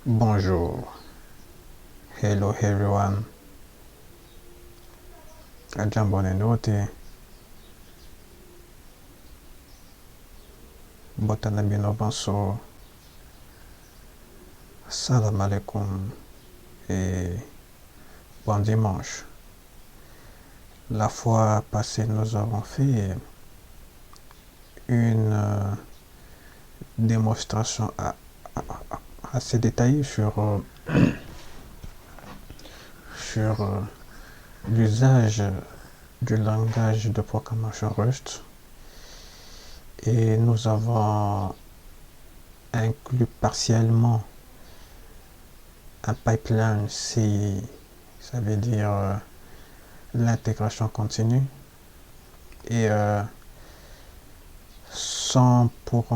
Bonjour, hello everyone. Buonanotte, botana bino banso, salam alaikum et bon dimanche. La fois passée, nous avons fait une démonstration assez détaillée sur l'usage du langage de programmation Rust et nous avons inclus partiellement un pipeline si ça veut dire l'intégration continue et sans pour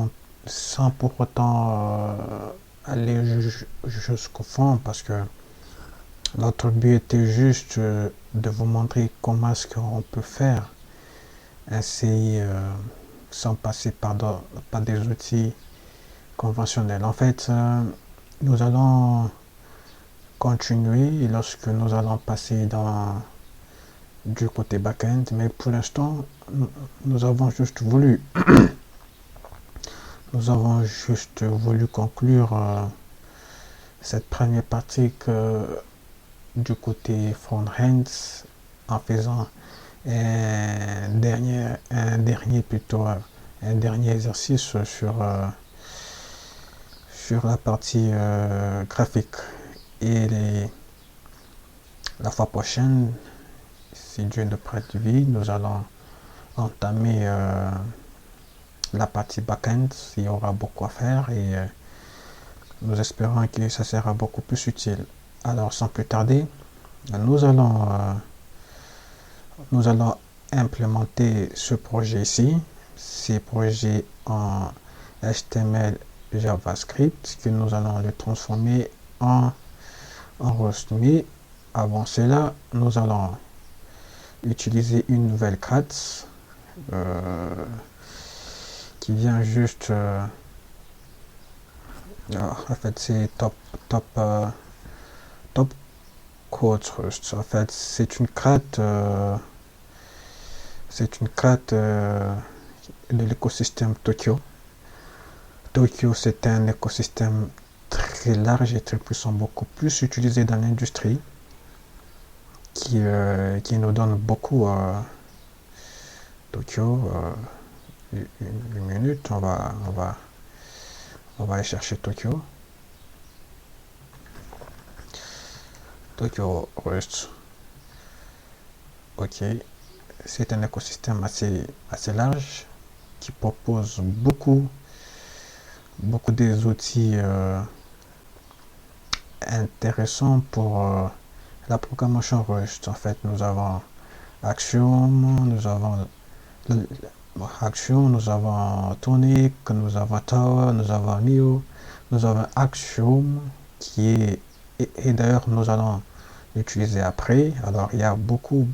autant aller jusqu'au fond parce que notre but était juste de vous montrer comment est-ce qu'on peut faire ainsi sans passer par des outils conventionnels. En fait, nous allons continuer lorsque nous allons passer du côté back-end, mais pour l'instant, nous avons juste voulu conclure cette première partie du côté front-end en faisant un dernier exercice sur la partie graphique. Et la fois prochaine, si Dieu nous prête vie, nous allons entamer la partie back-end. Il y aura beaucoup à faire et nous espérons que ça sera beaucoup plus utile. Alors, sans plus tarder, nous allons implémenter ce projet ici, ces projets en HTML JavaScript, que nous allons le transformer en Rust. Mais avant cela, nous allons utiliser une nouvelle classe qui vient juste en fait c'est top code Rust. En fait c'est une crate de l'écosystème Tokyo. C'est un écosystème très large et très puissant, beaucoup plus utilisé dans l'industrie, qui nous donne beaucoup. Tokyo, une minute, on va aller chercher Tokyo Rust. Ok, c'est un écosystème assez large qui propose beaucoup des outils intéressants pour la programmation Rust. En fait, nous avons Axiom, nous avons Tonic, nous avons Tower, nous avons Neo, nous avons Axiom qui est et d'ailleurs nous allons l'utiliser après. Alors il y a beaucoup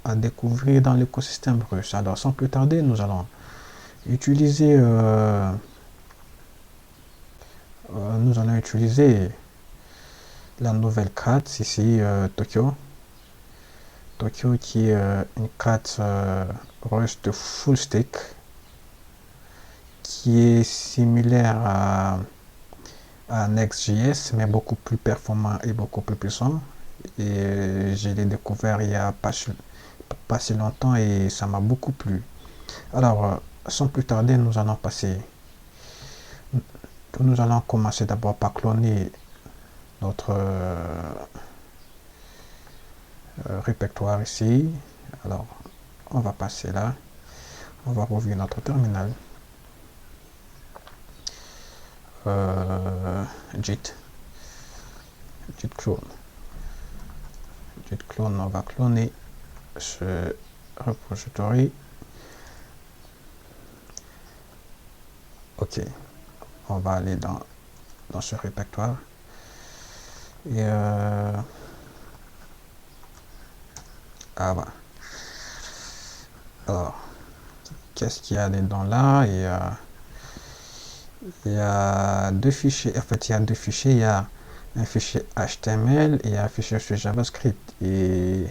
à découvrir dans l'écosystème russe. Alors sans plus tarder, nous allons utiliser la nouvelle crate ici, Tokyo qui est une crate Rust full stack qui est similaire à Next.js mais beaucoup plus performant et beaucoup plus puissant. Et je l'ai découvert il y a pas si longtemps et ça m'a beaucoup plu. Alors, sans plus tarder, nous allons commencer d'abord par cloner notre répertoire ici. Alors, on va passer là. On va rouvrir notre terminal. Git clone. On va cloner ce repository. Ok, on va aller dans ce répertoire et voilà. Alors, qu'est-ce qu'il y a dedans là? il y a deux fichiers. En fait, il y a deux fichiers. Il y a un fichier HTML et un fichier sur JavaScript et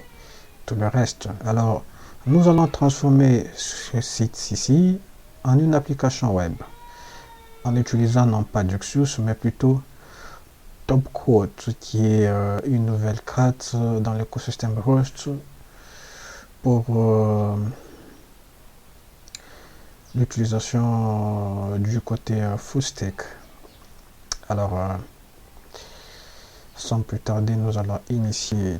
tout le reste. Alors, nous allons transformer ce site ici en une application web en utilisant non pas Duxius mais plutôt Topcode, qui est une nouvelle carte dans l'écosystème Rust pour l'utilisation du côté full stack. Alors, sans plus tarder, nous allons initier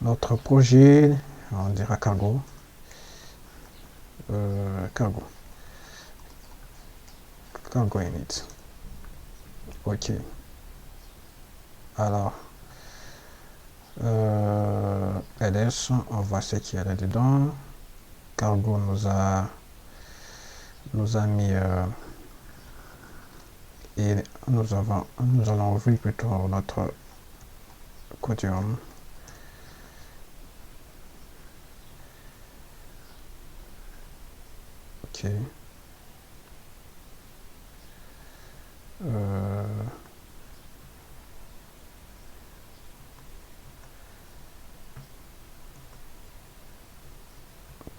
notre projet. On dira cargo. Cargo. Cargo init. Ok. Alors, ls, on voit ce qu'il y a là-dedans. Cargo nous a mis et nous allons ouvrir plutôt notre Codium. Ok.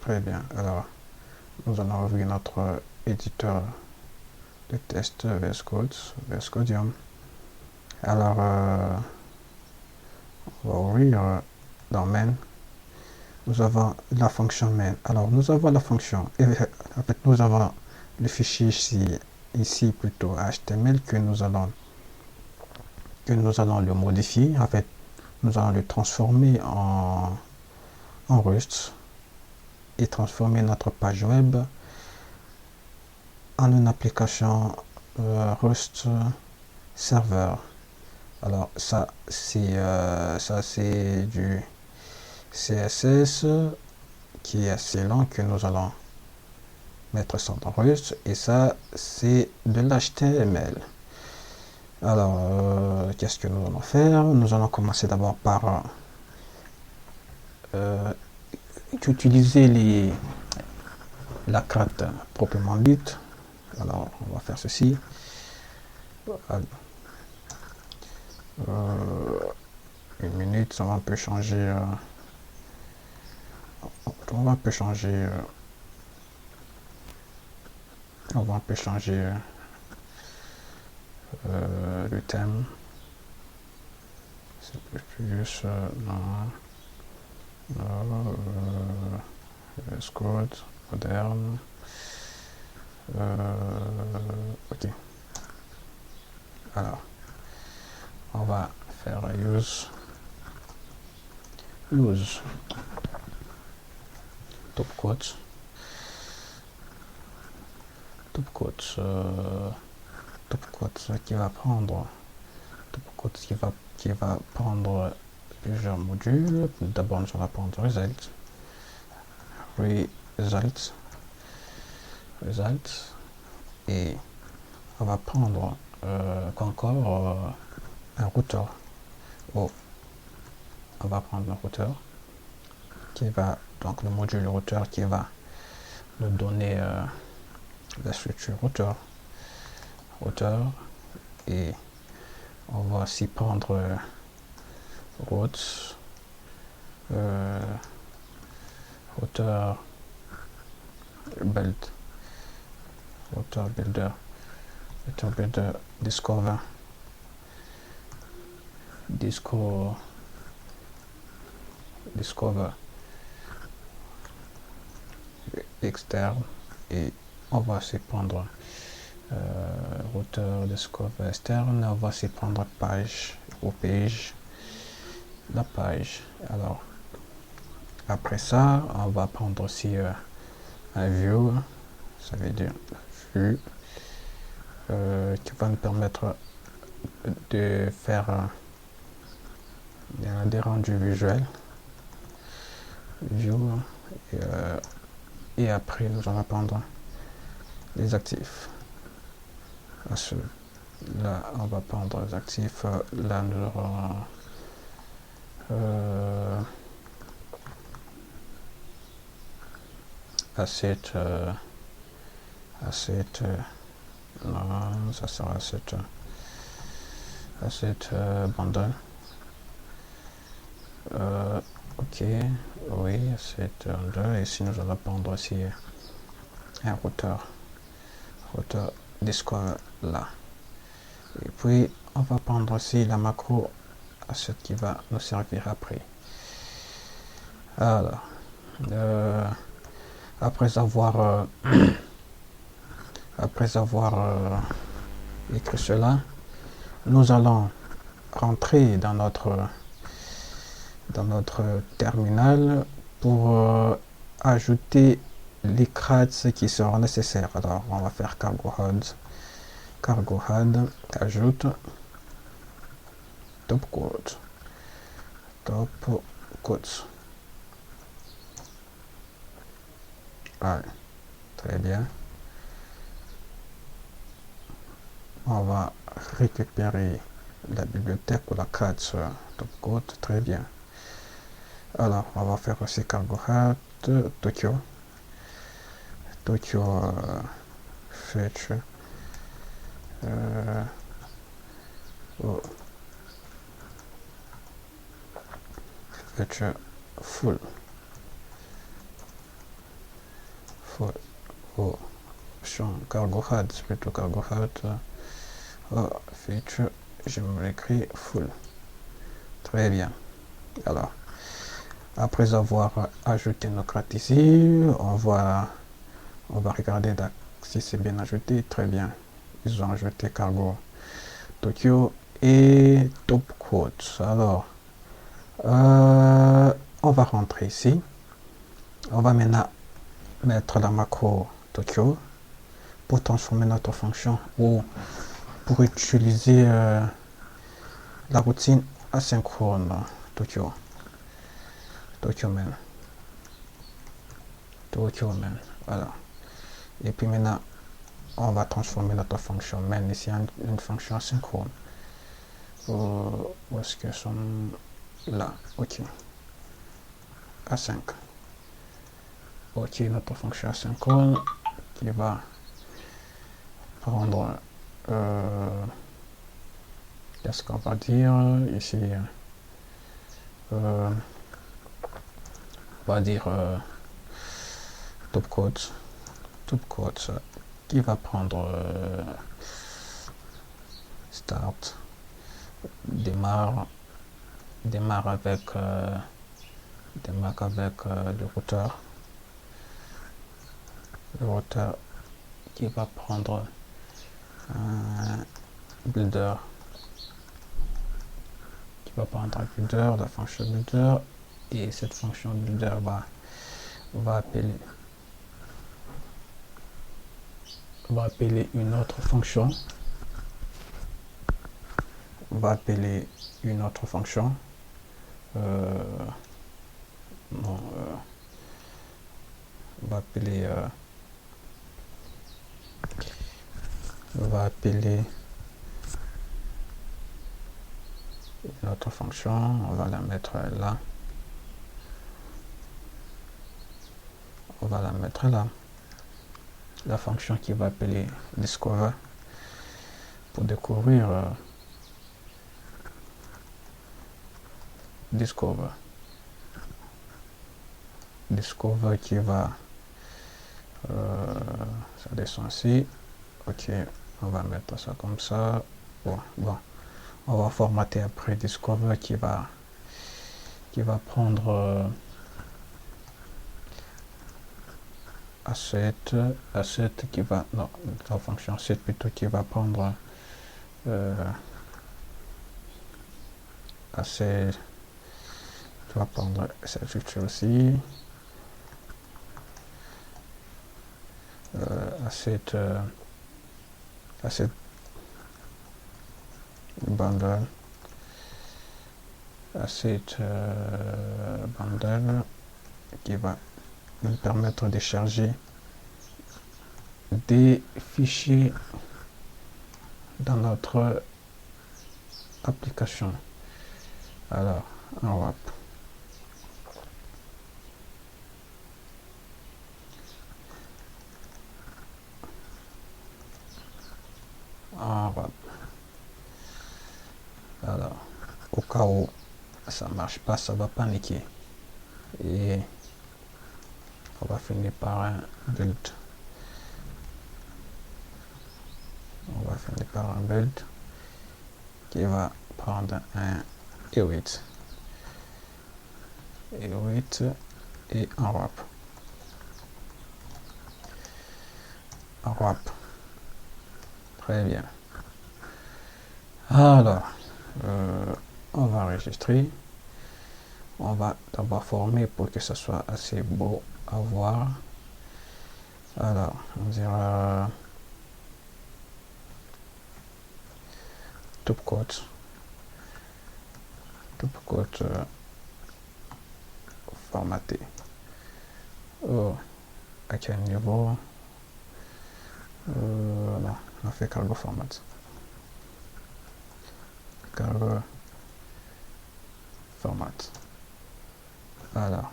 Très bien. Alors, nous allons ouvrir notre éditeur de test VS Code, VS Codium. Alors, on va ouvrir dans main. Nous avons la fonction main. Alors, nous avons la fonction. Et, en fait, nous avons le fichier ici plutôt HTML que nous allons le modifier. En fait, nous allons le transformer en Rust et transformer notre page web en une application Rust Server. Alors ça c'est du CSS qui est assez lent que nous allons mettre ça dans Rust, et ça c'est de l'HTML. Alors qu'est-ce que nous allons faire? Nous allons commencer d'abord par utiliser la carte proprement dite. Alors on va faire ceci. Une minute, ça va un peu changer. On va un peu changer. On va un peu changer le thème. C'est plus Code moderne. Ok. Alors, on va faire use topcode qui va prendre plusieurs modules. D'abord, nous allons prendre result et on va prendre encore un routeur. On va prendre un routeur qui va, donc le module routeur qui va nous donner la structure routeur, et on va aussi prendre routes, routeur builder discover externe, et on va aussi prendre routeur discover externe. On va aussi prendre page ou page, la page. Alors après ça, on va prendre aussi un view, ça veut dire vue, qui va nous permettre de faire des rendus visuels, view, et après nous allons prendre les actifs. Là on va prendre les actifs. Là nous aurons asset asset, non, ça sera asset bundle. Ok, oui, asset bundle. Ici, nous allons prendre aussi un routeur discover là. Et puis, on va prendre aussi la macro asset qui va nous servir après. Alors, après avoir écrit cela, nous allons rentrer dans notre terminal pour ajouter les creds qui seront nécessaires. Alors, on va faire cargo head, ajoute top quotes. Allez, très bien. On va récupérer la bibliothèque ou la creds top quote, très bien. Alors, on va faire aussi cargo head Tokyo fetch oh, fetch full option cargo head, c'est plutôt cargo head fetch, je me l'écris full, très bien. Alors, après avoir ajouté nos creds ici, on va regarder si c'est bien ajouté. Très bien, ils ont ajouté cargo Tokyo et top quotes. Alors, on va rentrer ici. On va maintenant mettre la macro Tokyo pour transformer notre fonction ou pour utiliser la routine asynchrone Tokyo main. Voilà. Et puis maintenant, on va transformer notre fonction main ici en une fonction asynchrone. Où est-ce que sont là? Ok. A5. Ok, notre fonction asynchrone qui va prendre qu'est-ce qu'on va dire ici, on va dire top quotes qui va prendre start, démarre avec le routeur qui va prendre builder, la fonction builder, et cette fonction builder va appeler une autre fonction, on va appeler une autre fonction, on va la mettre là. La fonction qui va appeler discover pour découvrir discover qui va ça descend ici. Ok, on va mettre ça comme ça. Bon, on va formater après discover qui va prendre asset qui va, non, la fonction asset plutôt, qui va prendre asset, tu vas prendre cette feature aussi, asset bundle, bundle qui va nous permettre de charger des fichiers dans notre application. Alors, en wrap. cas où ça marche pas, ça va paniquer. Et on va finir par un build. On va finir par un build qui va prendre un E8. E8 et un wrap. Un wrap. Très bien. Alors, on va enregistrer. On va d'abord former pour que ce soit assez beau à voir. Alors, on dira top coat. Top coat formaté. Oh, à quel niveau? Non, on fait cargo format. Cargo format. Alors,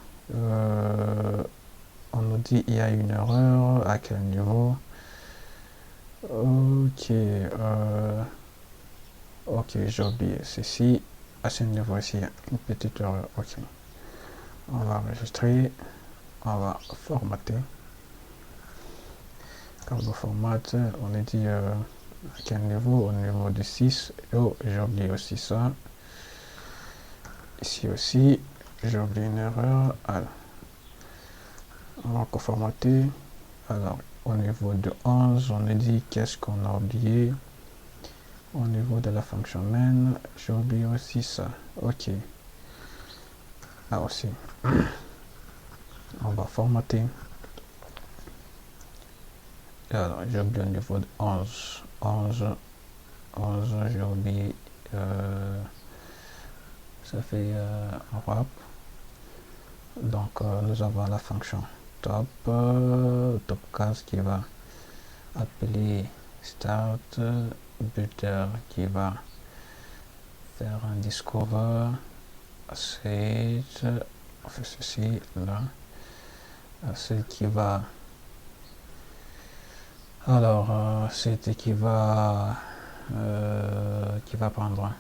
on nous dit il y a une erreur. À quel niveau? Ok, ok, j'ai oublié ceci. À ce niveau ici, une petite erreur. Ok, on va enregistrer. On va formater. Cargo format, on a dit à quel niveau? Au niveau du 6. Oh, j'ai oublié aussi ça. Ici aussi, j'ai oublié une erreur. Alors, on va encore formater. Alors, au niveau de 11, on a dit qu'est-ce qu'on a oublié. Au niveau de la fonction main, j'ai oublié aussi ça. Ok. Là aussi. On va formater. Alors, j'ai oublié au niveau de 11. 11, j'ai oublié. Ça fait un wrap. Donc, nous avons la fonction top, top 15 qui va appeler start, builder qui va faire un discover, set, on fait ceci là, set qui va, alors set qui va prendre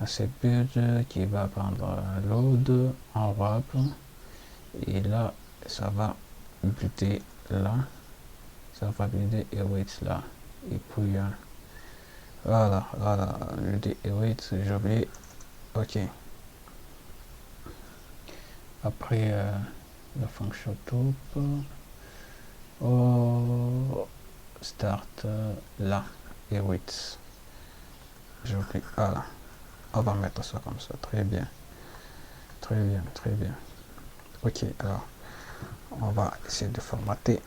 un set build, qui va prendre un load, un wrap, et là ça va builder là, ça va builder et wait là, et puis voilà, builder et wait, j'ai oublié. Ok, après la fonction top, start là et wait, j'ai oublié. Voilà, on va mettre ça comme ça. Très bien, très bien, très bien. Ok, alors on va essayer de formater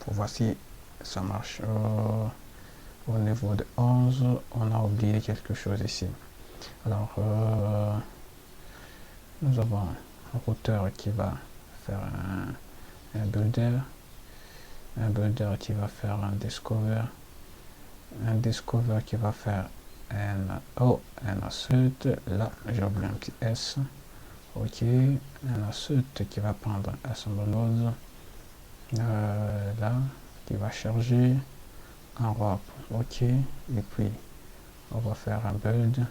pour voir si ça marche. Au niveau de 11, on a oublié quelque chose ici. Alors nous avons un routeur qui va faire un builder qui va faire un discover qui va faire un assert. Là j'ai oublié un petit s. Ok, un assert qui va prendre un assemble load là, qui va charger un wrap. Ok, et puis on va faire un build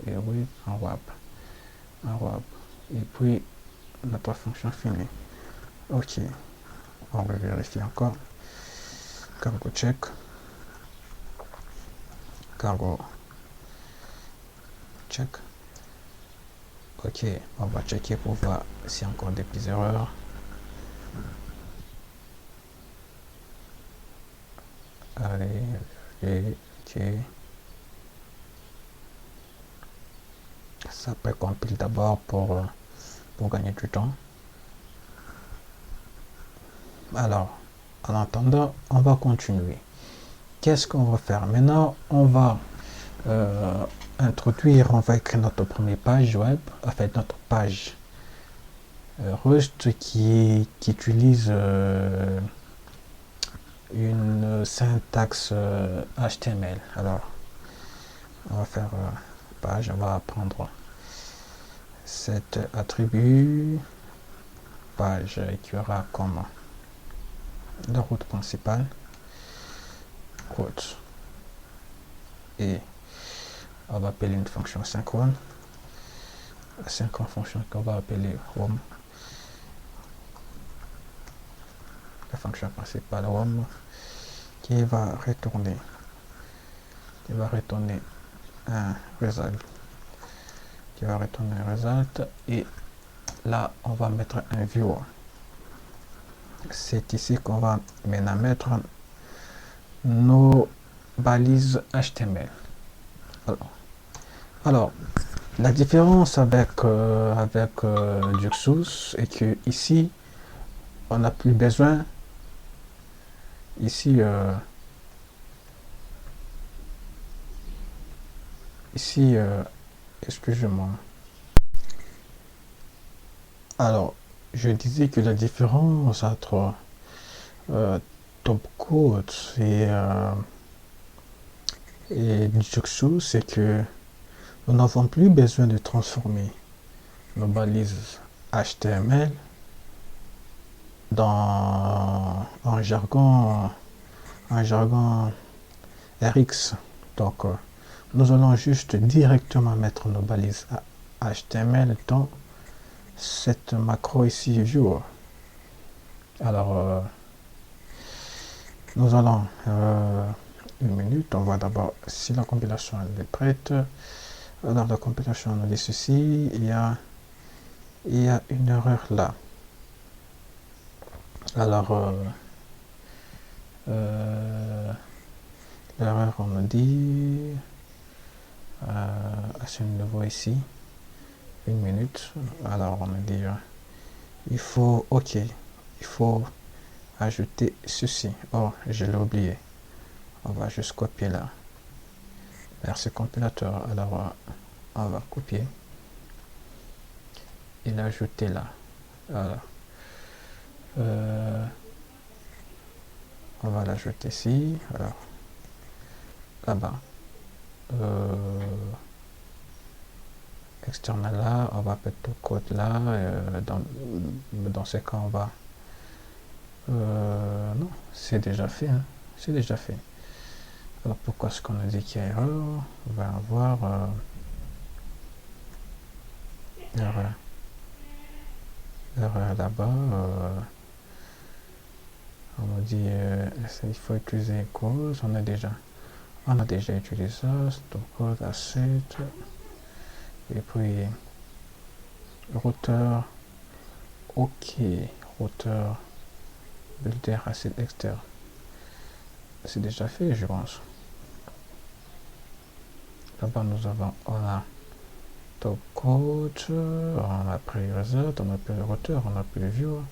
et oui, un wrap, et puis notre fonction finie. Ok, on va vérifier encore. Cargo check, cargo check. Ok, on va checker pour voir s'il y a encore des petites erreurs. Allez, ok. Ça peut compiler d'abord pour gagner du temps. Alors, en attendant, on va continuer. Qu'est-ce qu'on va faire maintenant? On va introduire, on va écrire notre première page web, enfin notre page Rust qui utilise une syntaxe HTML. Alors, on va faire page, on va prendre cet attribut page qui aura comme la route principale, route, et on va appeler une fonction synchrone. la cinquième fonction qu'on va appeler home, la fonction principale home, qui va retourner un result, et là on va mettre un viewer. C'est ici qu'on va maintenant mettre nos balises HTML. Alors la différence avec Duxus est que ici on n'a plus besoin ici excusez-moi. Alors je disais que la différence entre Topcode et Duxus, c'est que nous n'avons plus besoin de transformer nos balises HTML dans un jargon RX. Donc nous allons juste directement mettre nos balises HTML dans cette macro ici viewer. Alors nous allons une minute, on voit d'abord si la compilation elle est prête. Alors la compilation nous dit ceci, il y a une erreur là. Alors l'erreur on nous dit à ce niveau ici, une minute. Alors on nous dit il faut ajouter ceci. Oh, je l'ai oublié. On va juste copier là. Merci compilateur. Alors on va copier et l'ajouter là. Alors on va l'ajouter ici. Alors là-bas, external là, on va mettre le code là. Dans ce cas, on va non, c'est déjà fait, hein. C'est déjà fait. Alors pourquoi est-ce qu'on a dit qu'il y a erreur? On va avoir erreur là-bas. On nous dit il faut utiliser cause. On a déjà utilisé ça. Stopcode asset, et puis routeur. Ok, routeur builder asset externe. C'est déjà fait, je pense. Là-bas on a top code, on a pris result, on a pris le routeur, on a pris le viewer,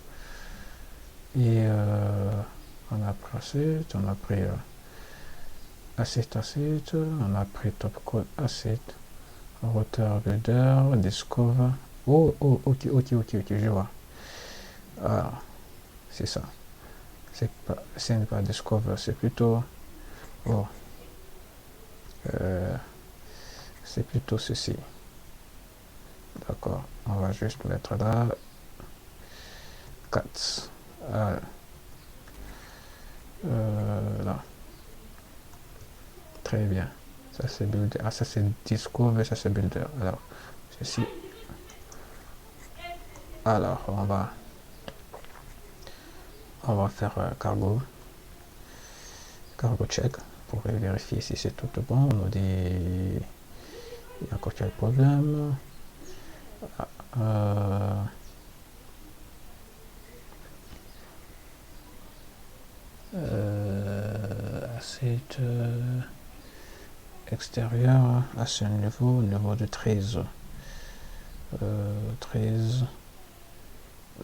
et on a pris asset, on a pris asset, on a pris top code asset, routeur builder, discover. Ok, je vois. Alors c'est ça. Ce n'est pas discover, c'est plutôt c'est plutôt ceci. D'accord, on va juste mettre là 4 là. Très bien, ça c'est builder. Ça c'est discover, ça c'est builder. Alors ceci, alors on va faire cargo check pour vérifier si c'est tout bon. On nous dit il y a encore quel problème. Asset extérieur à ce niveau de 13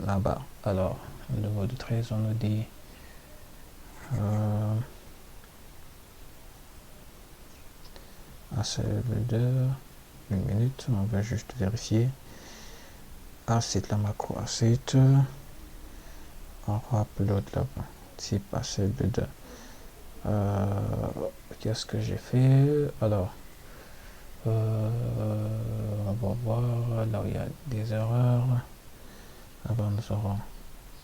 là-bas. Alors au niveau de 13 on nous dit asset builder, une minute, on va juste vérifier. Asset, la macro asset, on upload là-bas, type asset builder. Qu'est-ce que j'ai fait? Alors on va voir là où il y a des erreurs.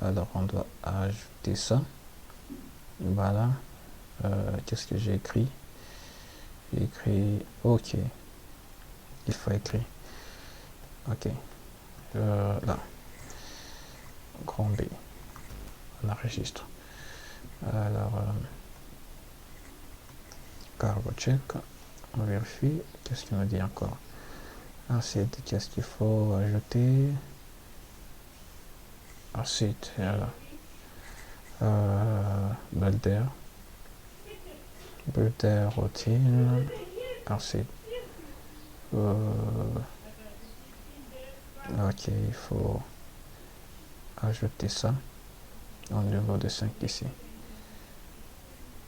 Alors on doit ajouter ça. Voilà. Qu'est-ce que j'ai écrit? J'ai écrit ok. Il faut écrire Ok. Là. Grand B. On enregistre. Alors, cargo check. On vérifie. Qu'est-ce qu'il nous dit encore? Ensuite, qu'est-ce qu'il faut ajouter? Ensuite, voilà. Builder routine. Ensuite, ok, il faut ajouter ça au niveau de 5 ici.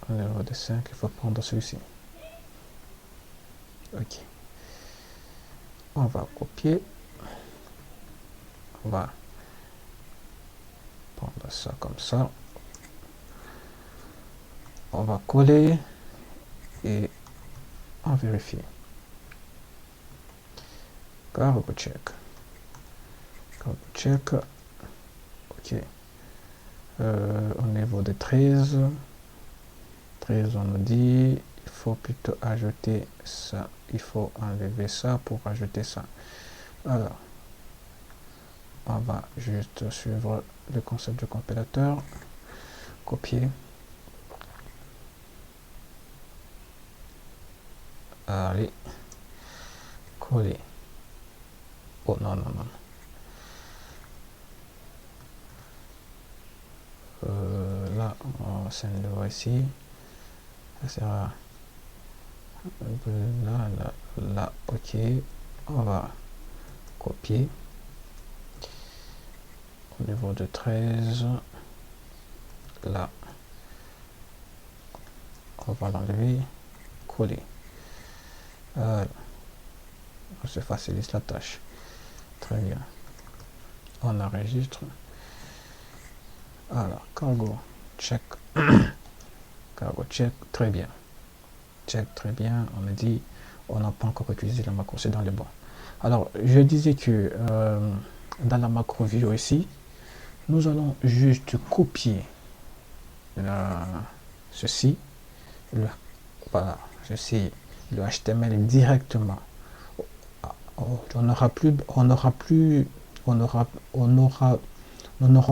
Au niveau de 5, il faut prendre celui-ci. Ok. On va copier. On va prendre ça comme ça. On va coller et on vérifie. Cargo check. Cargo check. Ok. Au niveau de 13, on nous dit il faut plutôt ajouter ça. Il faut enlever ça pour ajouter ça. Alors, on va juste suivre le concept du compilateur. Copier. Allez. Coller. Oh non, non, non. Là, c'est une loi ici. Ça sera là, là, là, ok. On va copier. Au niveau de 13, là, on va l'enlever, coller. On se facilite la tâche. Très bien. On enregistre. Alors, cargo check. Cargo check, très bien. Check, très bien. On a dit, on n'a pas encore utilisé la macro, c'est dans le bon. Alors, je disais que dans la macro view ici, nous allons juste copier ceci, voilà, ceci, le HTML directement. Nous n'aurons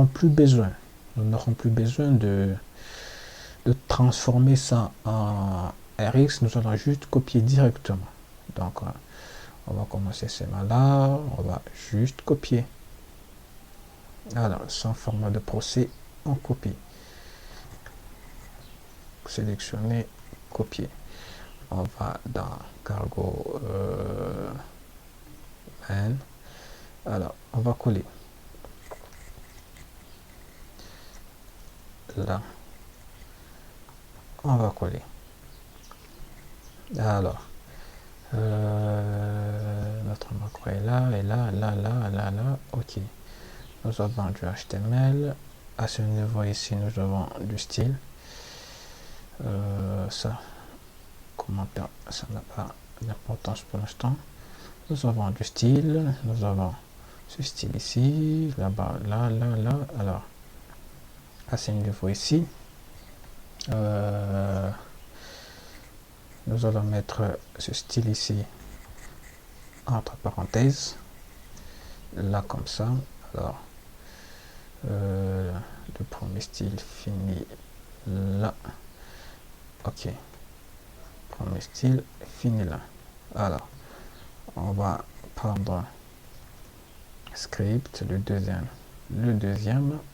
plus besoin de transformer ça en RX. Nous allons juste copier directement. Donc, on va commencer ce là, on va juste copier. Alors, sans format de procès, on copie. Sélectionner, copier. On va dans cargo main. Alors, on va coller. Là, on va coller. Alors, notre macro est là, et là, là, là, là, là, ok. Nous avons du HTML. À ce niveau ici, nous avons du style. Ça, commentaire, ça n'a pas d'importance pour l'instant. Nous avons du style. Nous avons ce style ici, là-bas, là, là, là. Alors, à ce niveau ici, nous allons mettre ce style ici entre parenthèses, là comme ça. Alors, le premier style finit là. Ok, premier style finit là. Alors, on va prendre script, le deuxième,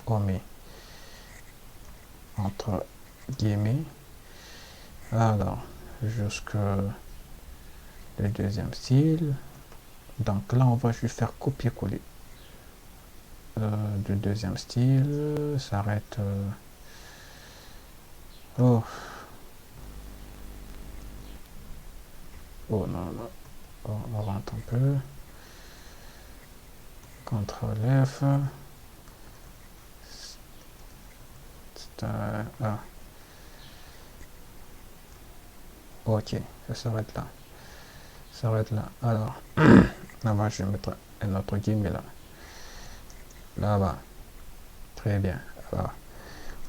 on met entre guillemets. Alors, jusque le deuxième style. Donc là, on va juste faire copier-coller. Du deuxième style, s'arrête. Oh. Oh non, non. On rentre un peu. CTRL F. Ah. Ok, ça s'arrête là. Ça s'arrête là. Alors, là-bas, je vais mettre un autre guillemets là. Là-bas. Très bien. Alors,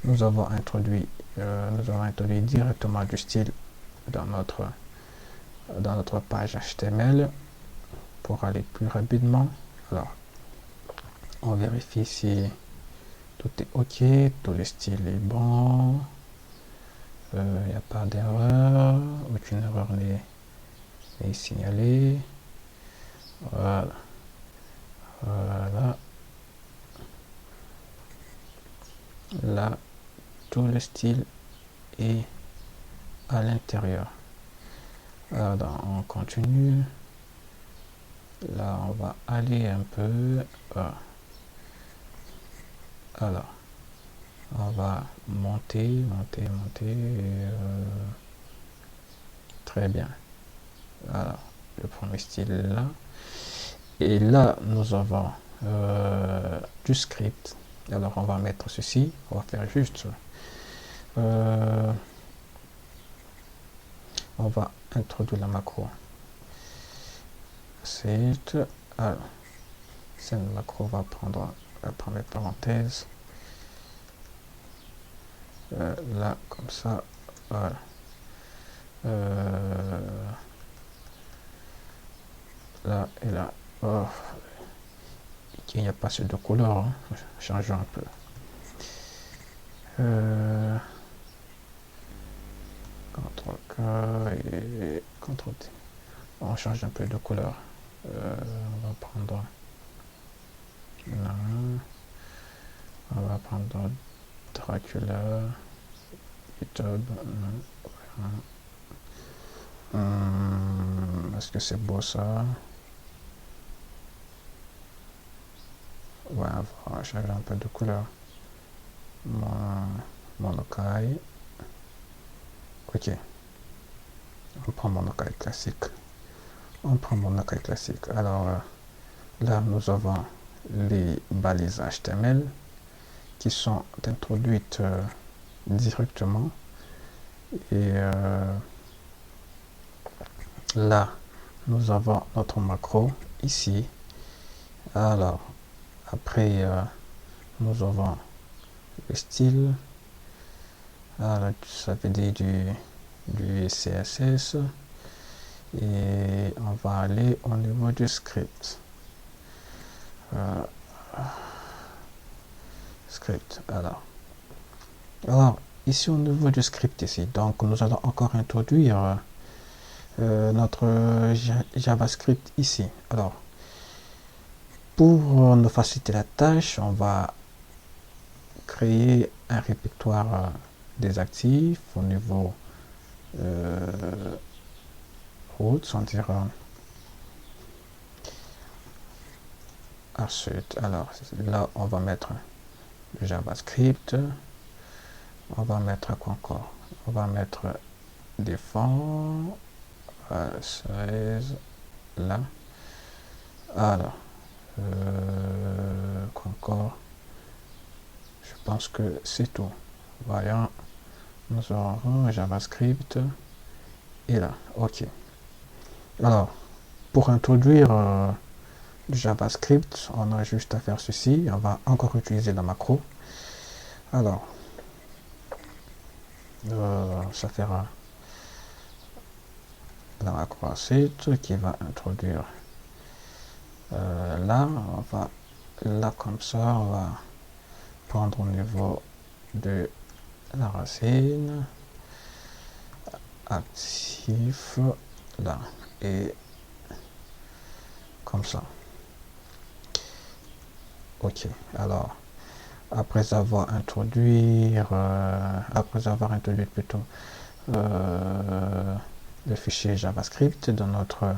nous avons introduit directement du style dans notre page HTML pour aller plus rapidement. Alors, on vérifie si tout est ok, tout le style est bon, il n'y a pas d'erreur, aucune erreur n'est signalée. Voilà, voilà. Là, tout le style est à l'intérieur. Alors, on continue. Là, on va aller un peu. Alors, on va monter. Très bien. Alors, le premier style est là. Et là, nous avons du script. Alors, on va mettre ceci. On va faire juste. On va introduire la macro. C'est. Alors, cette macro va prendre la première parenthèse. Là, comme ça. Voilà. Là et là. Oh, il n'y a pas assez de couleurs. Hein. Changeons un peu. CTRL-K et CTRL-T. On change un peu de couleur. On va prendre là. On va prendre Dracula. YouTube. Est-ce que c'est beau ça? Ouais, on va changer un peu de couleur. Monokai. Ok. On prend Monokai classique. Alors là, nous avons les balises HTML qui sont introduites directement. Et là, nous avons notre macro ici. Alors, après, nous avons le style. Alors, ça veut dire du CSS. Et on va aller au niveau du script. Alors, ici au niveau du script ici, donc nous allons encore introduire notre JavaScript ici. Alors, pour nous faciliter la tâche, on va créer un répertoire des actifs au niveau route, on dira ensuite. Alors là, on va mettre le JavaScript. On va mettre quoi encore? On va mettre des fonds. 16 là. Alors, quoi encore? Je pense que c'est tout. Voyons, nous aurons JavaScript et là, ok. Alors, pour introduire du JavaScript, on a juste à faire ceci. On va encore utiliser la macro. Alors, ça fera la macro site qui va introduire là. On va là comme ça, on va prendre au niveau de la racine actif là et comme ça. Ok, alors après avoir introduit plutôt le fichier JavaScript dans notre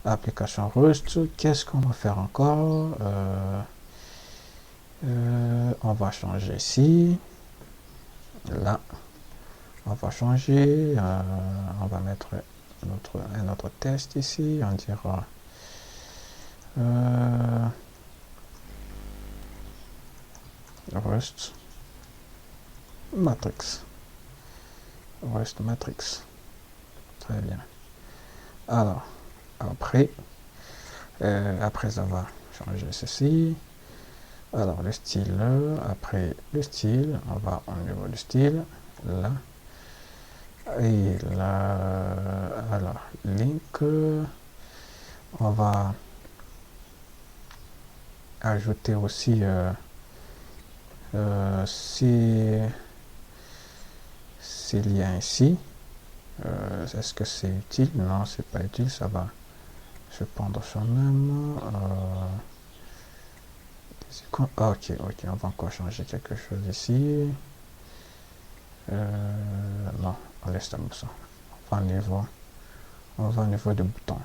application Rust, qu'est-ce qu'on va faire encore? On va changer ici, là, on va changer, on va mettre un autre test ici, on dira Rust Matrix. Très bien. Alors, après avoir changé ceci, alors le style, après le style, on va au niveau du style, là, et là, alors, link, on va ajouter aussi ces liens ici. Est-ce que c'est utile? Non, c'est pas utile, ça va se prendre sur même. Ok, on va encore changer quelque chose ici. Non, on laisse comme ça. On va au niveau du bouton.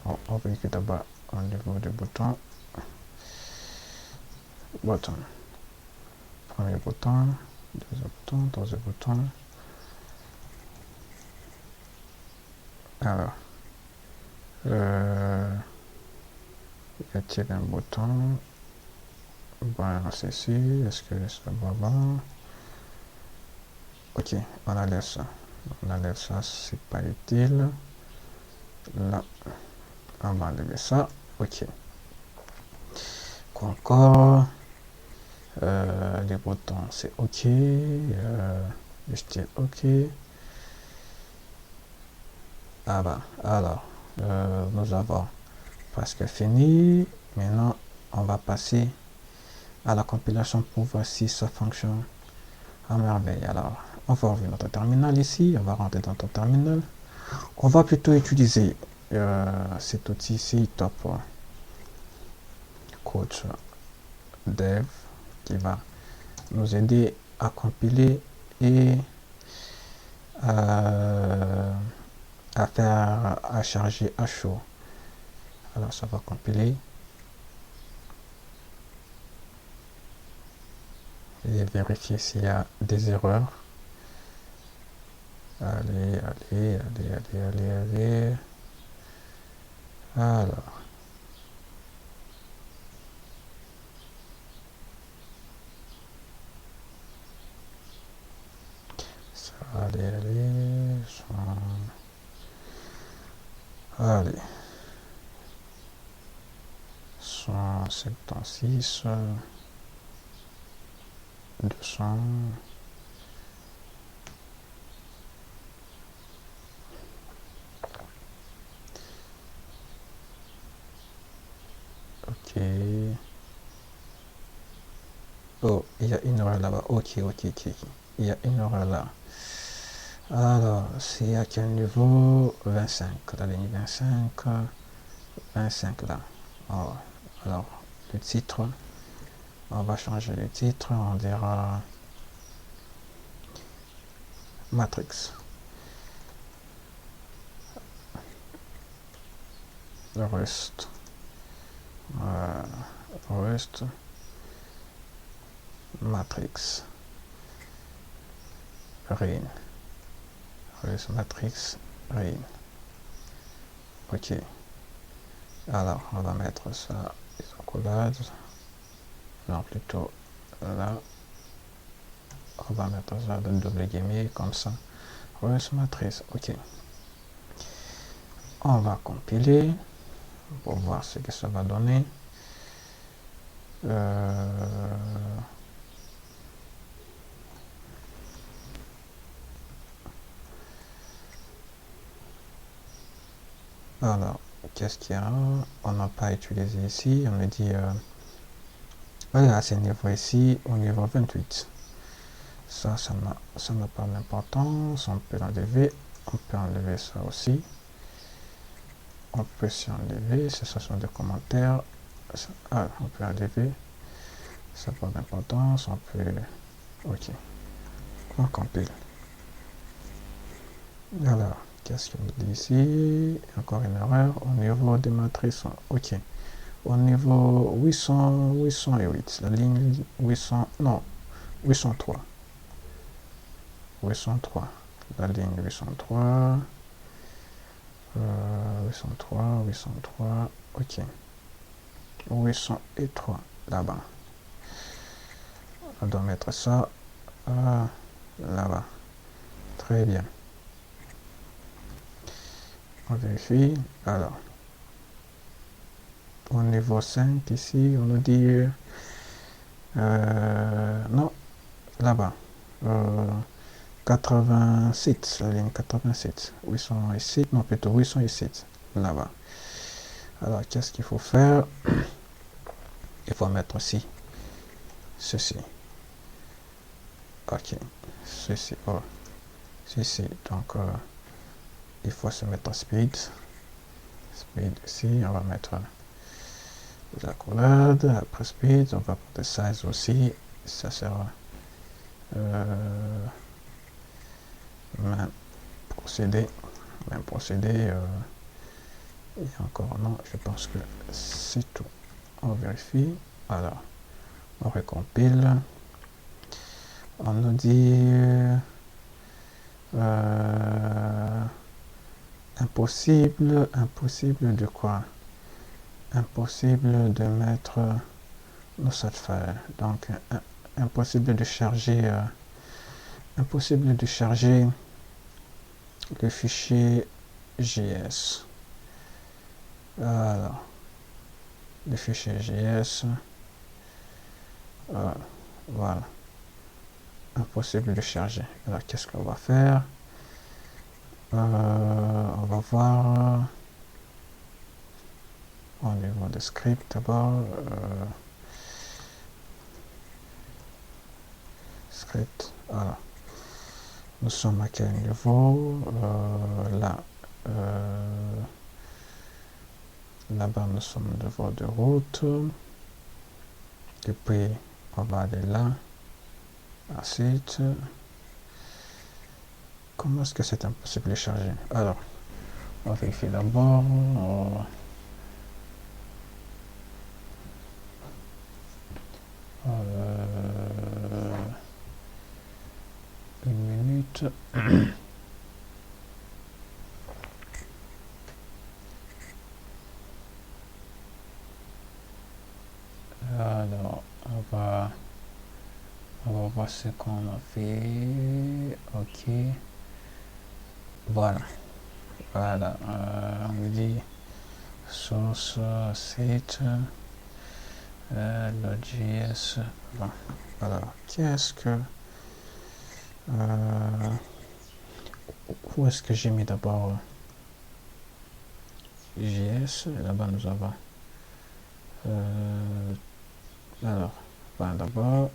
On va cliquer d'abord au niveau du bouton. Button. Premier bouton, deuxième bouton, troisième bouton. Alors, y a-t-il un bouton? Bon, c'est ici. Est-ce que ça va bon? Ok, on enlève ça. On enlève ça, c'est pas utile. Là, on va enlever ça. Ok. Quoi encore? Les boutons, c'est ok. Le style, ok. Ah bah, alors, nous avons presque fini. Maintenant, on va passer à la compilation pour voir si ça fonctionne à merveille. Alors, on va ouvrir notre terminal ici. On va rentrer dans notre terminal. On va plutôt utiliser cet outil ici, Top Coach Dev, qui va nous aider à compiler et à charger à chaud. Alors ça va compiler et vérifier s'il y a des erreurs. Allez. Alors. Allez. 176. 200. Ok. Oh, il y a une erreur là-bas. Ok. Il y a une erreur là. Alors, c'est à quel niveau? 25. La ligne 25 là. Oh, alors, le titre. On va changer le titre. On dira Matrix. Rust. Rust. Matrix. Rain. Rust Matrix. Rain. Ok. Alors, on va mettre ça, les encodages. Non, plutôt là. On va mettre ça dans double guillemets, comme ça. Rust Matrix. Ok. On va compiler pour voir ce que ça va donner. Alors, qu'est-ce qu'il y a? On n'a pas utilisé ici. On me dit, voilà, c'est niveau ici, au niveau 28. Ça n'a pas d'importance. On peut l'enlever. On peut enlever ça aussi. On peut s'y enlever. Ce sont des commentaires. On peut enlever. Ça n'a pas d'importance. On peut. Ok. On compile. Alors, qu'est-ce qu'il me dit ici? Encore une erreur. Au niveau des matrices. Ok. Au niveau 808. La ligne 800. Non. 803. 803. La ligne 803. 803. Ok. 803. Là-bas. On doit mettre ça là-bas. Très bien. On vérifie. Alors, au niveau 5, ici, on nous dit... non, là-bas. 87, la ligne 87. 807, non, plutôt 807, là-bas. Alors, qu'est-ce qu'il faut faire? il faut mettre aussi ceci. Ok, ceci, oh, ceci, donc il faut se mettre speed ici, on va mettre la couleur, après speed, on va mettre size aussi, ça sera même procédé, et encore non, je pense que c'est tout. On vérifie, alors on recompile, on nous dit impossible de quoi? Impossible de mettre nos file, donc impossible de charger le fichier JS. Alors, le fichier JS, voilà, impossible de charger. Alors, qu'est-ce qu'on va faire? On va voir au niveau de script d'abord. Script, voilà. Nous sommes à quel niveau? Là, là-bas, nous sommes au niveau de route. Et puis, on va aller là. Ensuite, comment est-ce que c'est impossible de charger? Alors, on vérifie d'abord. Une minute. Alors, on va voir ce qu'on a fait. Ok. Voilà. On me dit source site Node.js. Bon. Alors, qu'est-ce que où est-ce que j'ai mis d'abord JS? Là-bas, nous avons alors, d'abord,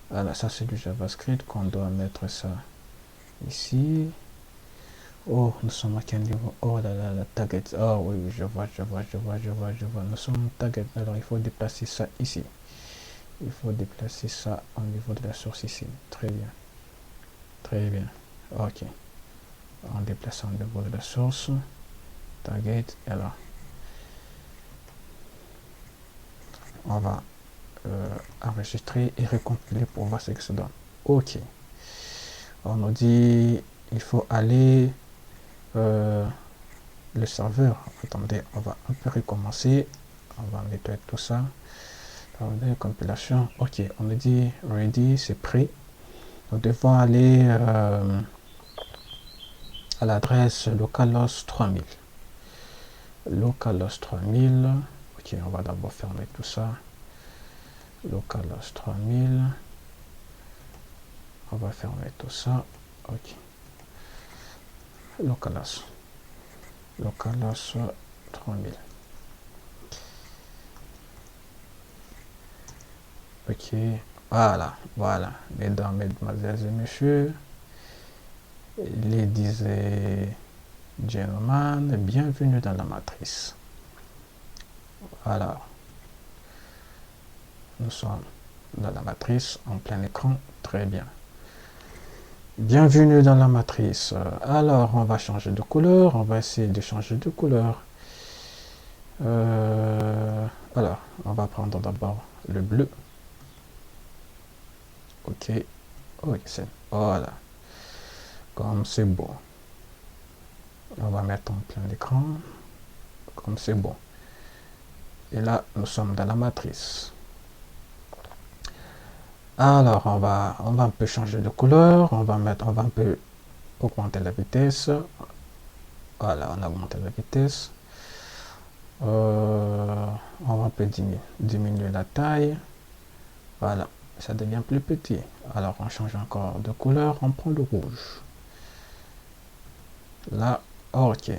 voilà, ça c'est du JavaScript qu'on doit mettre ça ici. Oh, nous sommes à quel niveau? Oh là là, la target. Oh oui, je vois. Nous sommes target. Alors, il faut déplacer ça ici. Il faut déplacer ça au niveau de la source ici. Très bien. Ok. On déplace au niveau de la source. Target. Alors, on va enregistrer et recompiler pour voir ce que ça donne. Ok. On nous dit il faut aller le serveur. Attendez, on va un peu recommencer. On va nettoyer tout ça. Compilation. Ok, on nous dit ready, c'est prêt. Nous devons aller à l'adresse localhost 3000. Localhost 3000. Ok, on va d'abord fermer tout ça. Localhost 3000. On va fermer tout ça. Ok. Localhost 3000. Ok, voilà, mesdames, mesdemoiselles et messieurs, ladies et gentlemen, bienvenue dans la matrice. Alors, nous sommes dans la matrice en plein écran, très bien. Bienvenue dans la matrice. Alors, on va changer de couleur, on va essayer de changer de couleur. Alors, on va prendre d'abord le bleu. Ok, c'est voilà. Comme c'est beau. On va mettre en plein écran. Comme c'est beau. Et là, nous sommes dans la matrice. Alors, on va un peu changer de couleur. On va un peu augmenter la vitesse. Voilà, on a augmenté la vitesse. On va un peu diminuer la taille. Voilà, ça devient plus petit. Alors, on change encore de couleur. On prend le rouge. Là, ok.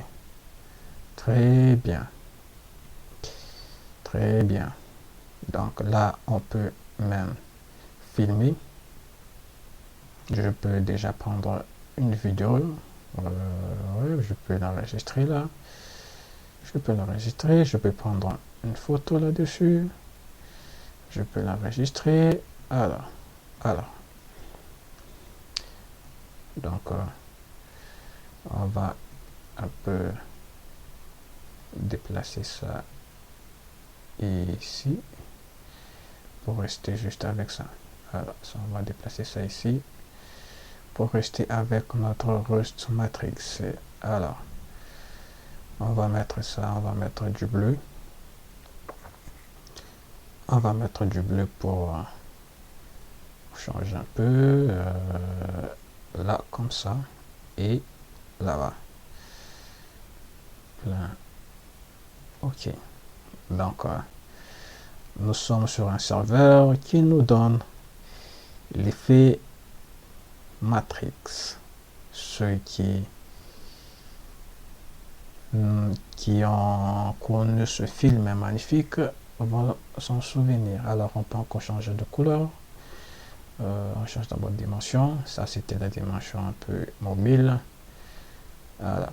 Très bien. Donc là, on peut même filmer. Je peux déjà prendre une vidéo. Ouais, je peux l'enregistrer là. Je peux l'enregistrer. Je peux prendre une photo là-dessus. Je peux l'enregistrer. Alors. Donc, on va un peu déplacer ça ici pour rester juste avec ça. Alors, ça, on va déplacer ça ici pour rester avec notre Rust Matrix. Alors, on va mettre ça, on va mettre du bleu. On va mettre du bleu pour changer un peu. Là, comme ça. Et là-bas. Plein. Ok. Donc, nous sommes sur un serveur qui nous donne l'effet Matrix. Ceux qui ont connu ce film magnifique vont s'en souvenir. Alors, on peut encore changer de couleur. On change d'abord de dimension. Ça, c'était la dimension un peu mobile. Voilà.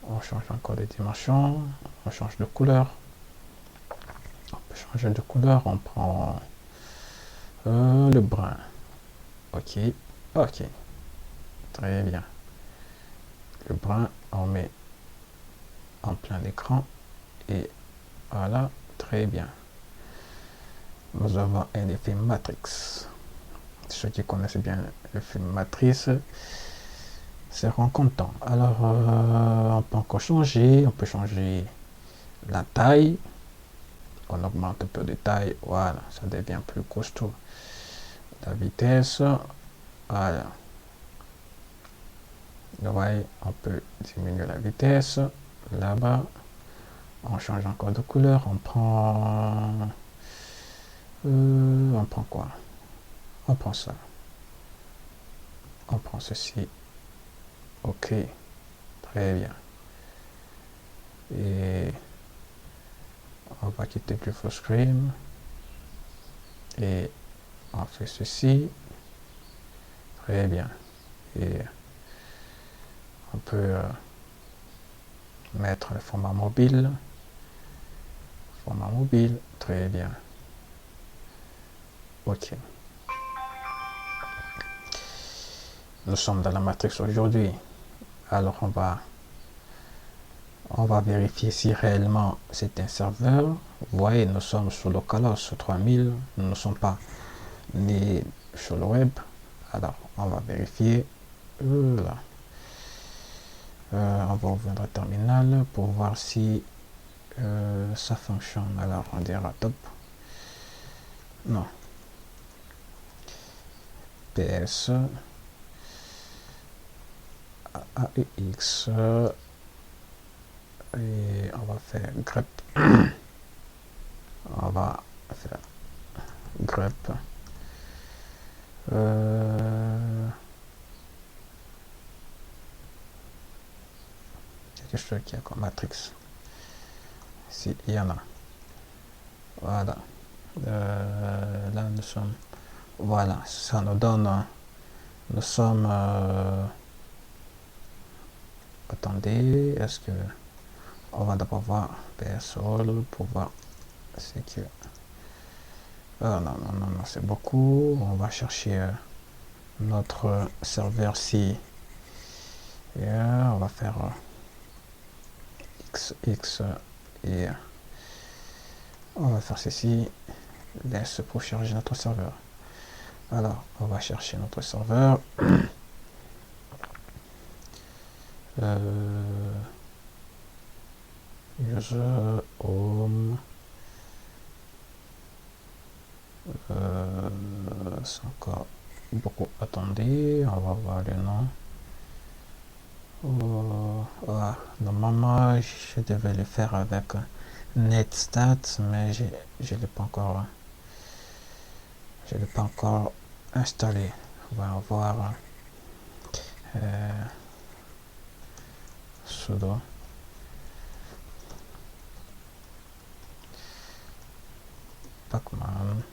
On change encore de dimension. On change de couleur. On peut changer de couleur. On prend le brun. Ok. Très bien. Le brun, on met en plein écran. Et voilà. Très bien. Nous avons un effet Matrix. Ceux qui connaissent bien le film Matrix seront contents. Alors, on peut encore changer. On peut changer la taille. On augmente un peu de taille. Voilà, ça devient plus costaud. La vitesse. Voilà. Vous voyez, on peut diminuer la vitesse. Là-bas, on change encore de couleur. On prend quoi? On prend ça. On prend ceci. Ok. Très bien. Et on va quitter du full screen. Et on fait ceci. Très bien. Et on peut mettre le format mobile. Très bien. Ok. Nous sommes dans la matrix aujourd'hui. Alors on va vérifier si réellement c'est un serveur. Vous voyez, nous sommes sur le Localhost 3000. Nous ne sommes pas ni sur le web. Alors, on va vérifier. Là. On va ouvrir le terminal pour voir si ça fonctionne. Alors, on dira top. Non. PS AEX et on va faire grep. On va faire grep. Quelque chose qui a comme matrix. Si il y en a. Voilà. Là nous sommes. Voilà, ça nous donne. Nous sommes. Attendez, est-ce que on va d'abord voir PSOL pour voir ce que. Non, c'est beaucoup. On va chercher notre serveur si. On va faire XX et on va faire ceci. Laisse pour charger notre serveur. Alors, on va chercher notre serveur. User home. C'est encore beaucoup. Attendez, on va voir le nom. Normalement, je devais le faire avec Netstat, mais je ne l'ai pas encore. Je l'ai pas encore installé. On va voir sudo pacman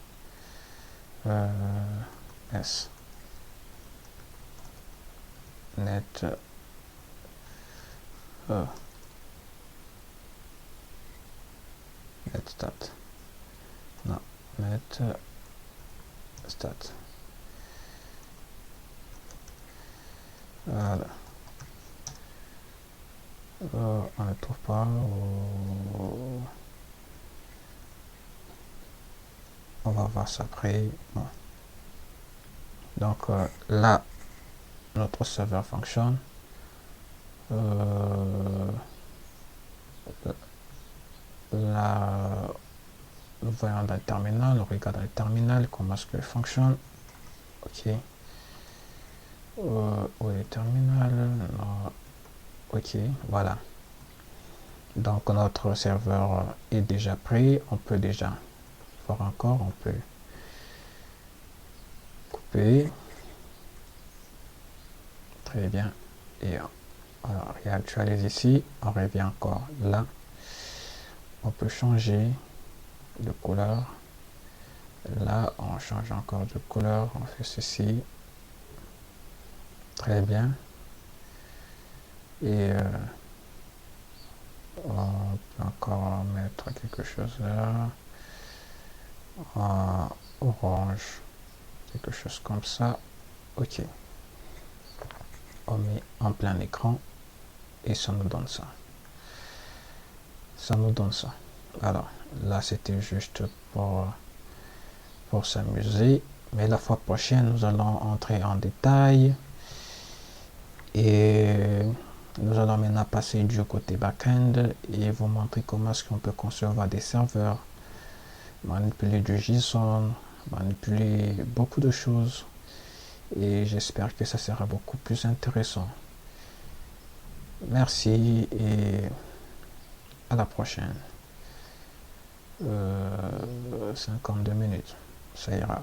s net net stat, non, net stat. Voilà. On ne trouve pas. On va voir ça après. Bon. Donc là, notre serveur fonctionne. Là, nous voyons dans le terminal, on regarde dans le terminal comment est-ce que fonctionne. Ok. Où est le terminal? Non. Ok, voilà. Donc notre serveur est déjà prêt. On peut déjà voir encore. On peut couper. Très bien. Et alors, réactualise ici. On revient encore là. On peut changer de couleur. Là, on change encore de couleur. On fait ceci. Très bien. Et on peut encore mettre quelque chose là. En orange. Quelque chose comme ça. Ok. On met en plein écran. Et ça nous donne ça. Ça nous donne ça. Alors, là, c'était juste pour s'amuser. Mais la fois prochaine, nous allons entrer en détail. Et nous allons maintenant passer du côté back-end et vous montrer comment est-ce qu'on peut concevoir des serveurs, manipuler du JSON, manipuler beaucoup de choses. Et j'espère que ça sera beaucoup plus intéressant. Merci et à la prochaine. 52 minutes, ça ira.